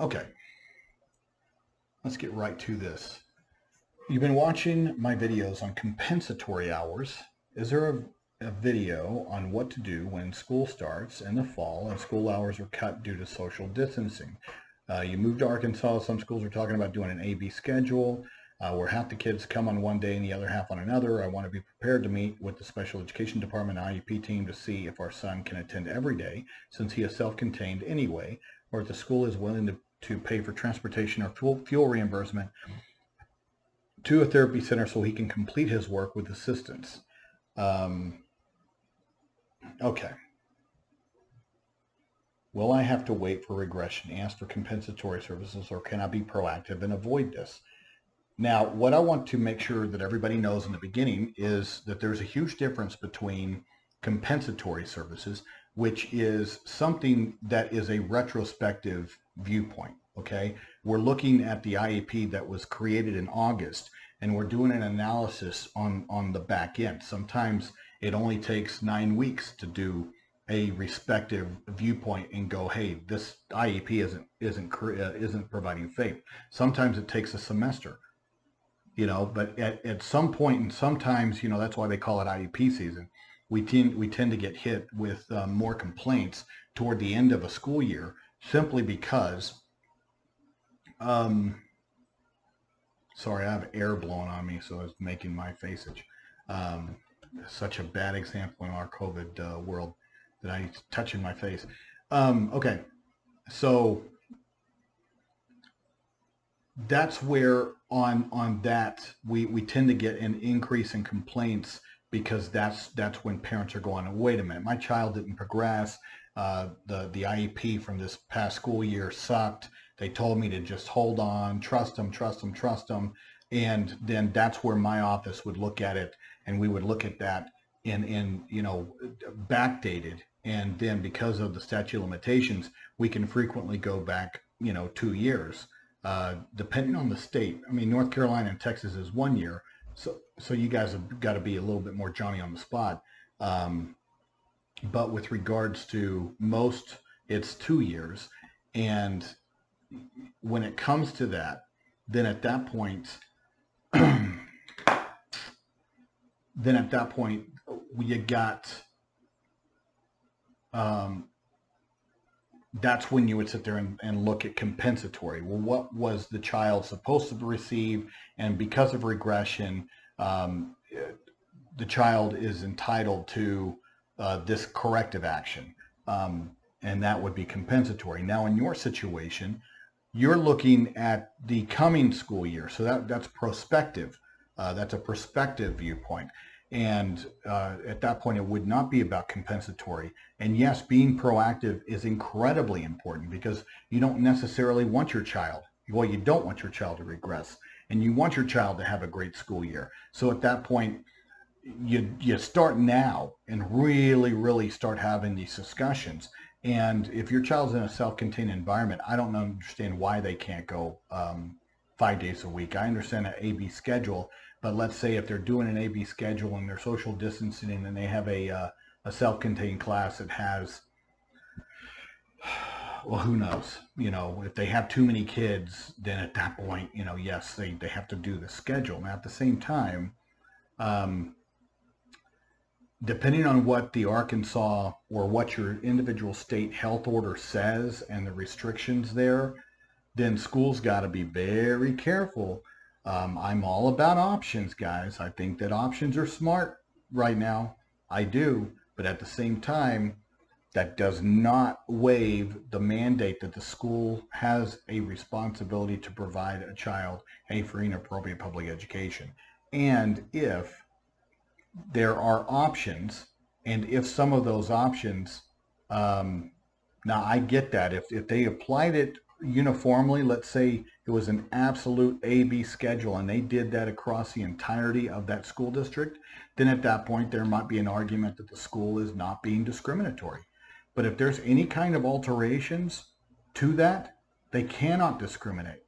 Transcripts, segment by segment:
Okay, let's get right to this. You've been watching my videos on compensatory hours. Is there a video on what to do when school starts in the fall and school hours are cut due to social distancing? You moved to Arkansas. Some schools are talking about doing an A-B schedule where half the kids come on one day and the other half on another. I want to be prepared to meet with the special education department and IEP team to see if our son can attend every day since he is self-contained anyway, or if the school is willing to pay for transportation or fuel reimbursement to a therapy center so he can complete his work with assistance. Um, okay. Will I have to wait for regression, ask for compensatory services, or can I be proactive and avoid this? Now, what I want to make sure that everybody knows in the beginning is that there's a huge difference between compensatory services, which is something that is a retrospective viewpoint, okay? We're looking at the IEP that was created in August, and we're doing an analysis on the back end. Sometimes it only takes 9 weeks to do a respective viewpoint and go, hey, this IEP isn't providing faith. Sometimes it takes a semester, but at some point, and sometimes, that's why they call it IEP season. We tend to get hit with more complaints toward the end of a school year simply because, sorry, I have air blowing on me, so it's making my face itch. Such a bad example in our COVID world that I touching my face. Okay, so that's where on that we tend to get an increase in complaints because that's when parents are going, wait a minute, my child didn't progress. The IEP from this past school year sucked. They told me to just hold on, trust them, trust them, trust them. And then that's where my office would look at it, and we would look at that in backdated. And then because of the statute of limitations, we can frequently go back 2 years, depending on the state. I mean, North Carolina and Texas is 1 year, so you guys have got to be a little bit more Johnny on the spot. But with regards to most, it's 2 years, and when it comes to that, then at that point, you got. That's when you would sit there and look at compensatory. Well, what was the child supposed to receive? And because of regression, the child is entitled to this corrective action. And that would be compensatory. Now, in your situation, you're looking at the coming school year. So that's prospective. That's a prospective viewpoint. And at that point, it would not be about compensatory. And yes, being proactive is incredibly important because you don't necessarily want your child. Well, you don't want your child to regress, and you want your child to have a great school year. So at that point, you start now and really start having these discussions. And if your child's in a self-contained environment, I don't understand why they can't go 5 days a week. I understand an A-B schedule, but let's say if they're doing an A-B schedule and they're social distancing and they have a self-contained class that has, well, who knows? If they have too many kids, then at that point, yes, they have to do the schedule. Now, at the same time, depending on what the Arkansas or what your individual state health order says and the restrictions there, then schools got to be very careful. I'm all about options, guys. I think that options are smart right now. I do. But at the same time, that does not waive the mandate that the school has a responsibility to provide a child a free and appropriate public education. And if there are options, and if some of those options, now I get that. If they applied it uniformly, let's say it was an absolute A-B schedule and they did that across the entirety of that school district, then at that point there might be an argument that the school is not being discriminatory. But if there's any kind of alterations to that, they cannot discriminate.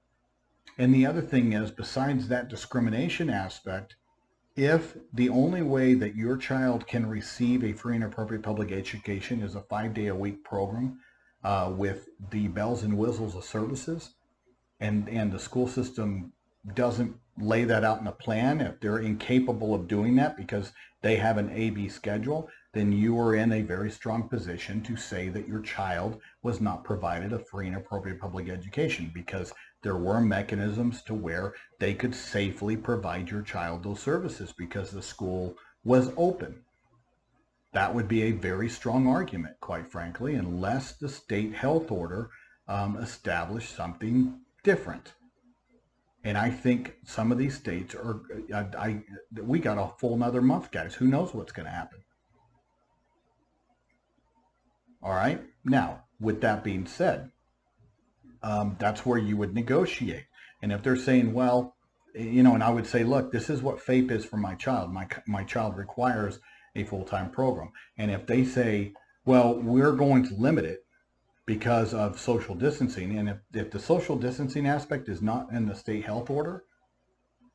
And the other thing is, besides that discrimination aspect, if the only way that your child can receive a free and appropriate public education is a 5-day-a-week program, with the bells and whistles of services, and the school system doesn't lay that out in a plan, if they're incapable of doing that because they have an A-B schedule, then you are in a very strong position to say that your child was not provided a free and appropriate public education, because there were mechanisms to where they could safely provide your child those services because the school was open. That would be a very strong argument, quite frankly, unless the state health order established something different. And I think some of these states are, we got a full another month, guys. Who knows what's going to happen? All right. Now, with that being said, that's where you would negotiate. And if they're saying, well, and I would say, look, this is what FAPE is for my child. My child requires a full-time program. And if they say, well, we're going to limit it because of social distancing, and if the social distancing aspect is not in the state health order,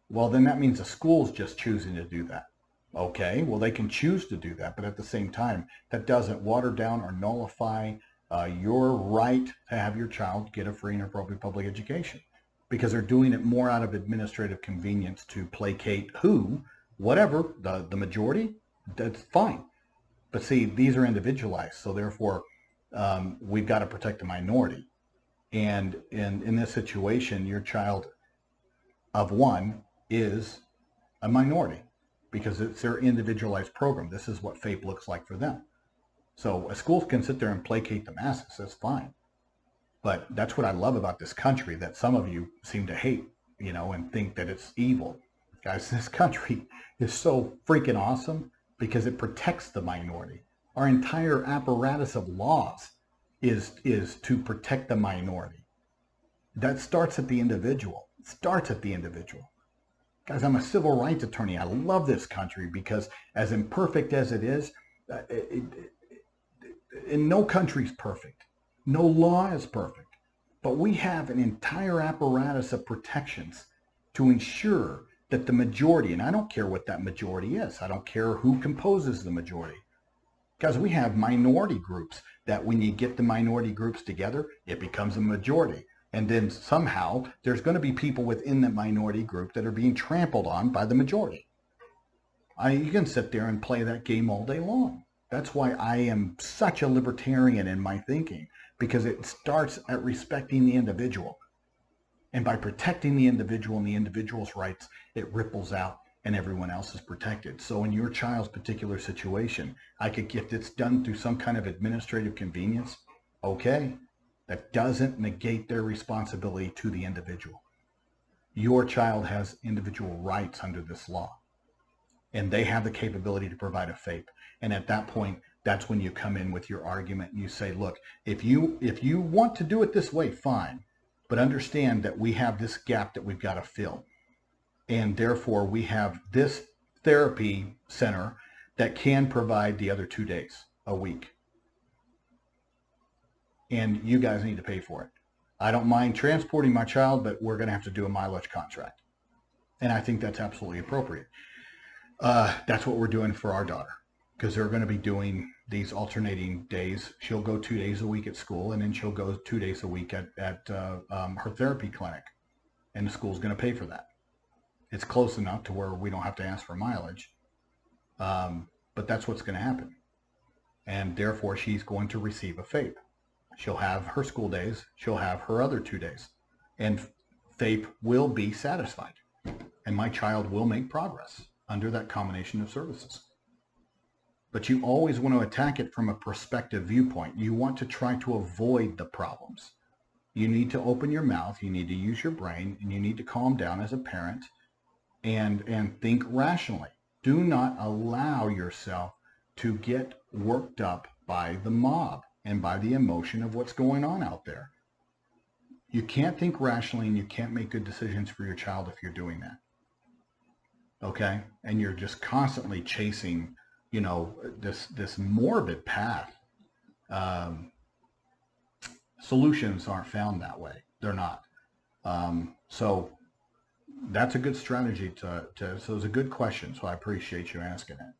well, then that means the school's just choosing to do that. Okay, well, they can choose to do that, but at the same time, that doesn't water down or nullify your right to have your child get a free and appropriate public education, because they're doing it more out of administrative convenience to placate whatever, the majority. That's fine. But see, these are individualized, so therefore we've got to protect the minority. And in this situation, your child of one is a minority because it's their individualized program. This is what FAPE looks like for them. So a school can sit there and placate the masses. That's fine. But that's what I love about this country that some of you seem to hate, and think that it's evil. Guys, this country is so freaking awesome because it protects the minority. Our entire apparatus of laws is to protect the minority. That starts at the individual. It starts at the individual. Guys, I'm a civil rights attorney. I love this country because as imperfect as it is, and no country's perfect. No law is perfect. But we have an entire apparatus of protections to ensure that the majority, and I don't care what that majority is. I don't care who composes the majority. Because we have minority groups that when you get the minority groups together, it becomes a majority. And then somehow there's going to be people within that minority group that are being trampled on by the majority. You can sit there and play that game all day long. That's why I am such a libertarian in my thinking, because it starts at respecting the individual. And by protecting the individual and the individual's rights, it ripples out and everyone else is protected. So in your child's particular situation, I could get this done through some kind of administrative convenience. Okay, that doesn't negate their responsibility to the individual. Your child has individual rights under this law, and they have the capability to provide a FAPE. And at that point, that's when you come in with your argument and you say, look, if you want to do it this way, fine. But understand that we have this gap that we've got to fill. And therefore, we have this therapy center that can provide the other 2 days a week. And you guys need to pay for it. I don't mind transporting my child, but we're going to have to do a mileage contract. And I think that's absolutely appropriate. That's what we're doing for our daughter, because they're going to be doing these alternating days. She'll go 2 days a week at school, and then she'll go 2 days a week at her therapy clinic, and the school's going to pay for that. It's close enough to where we don't have to ask for mileage, but that's what's going to happen. And therefore, she's going to receive a FAPE. She'll have her school days. She'll have her other 2 days, and FAPE will be satisfied, and my child will make progress under that combination of services. But you always want to attack it from a prospective viewpoint. You want to try to avoid the problems. You need to open your mouth, you need to use your brain, and you need to calm down as a parent and think rationally. Do not allow yourself to get worked up by the mob and by the emotion of what's going on out there. You can't think rationally, and you can't make good decisions for your child if you're doing that. Okay? And you're just constantly chasing this morbid path. Solutions aren't found that way. They're not. So that's a good strategy so it's a good question. So I appreciate you asking it.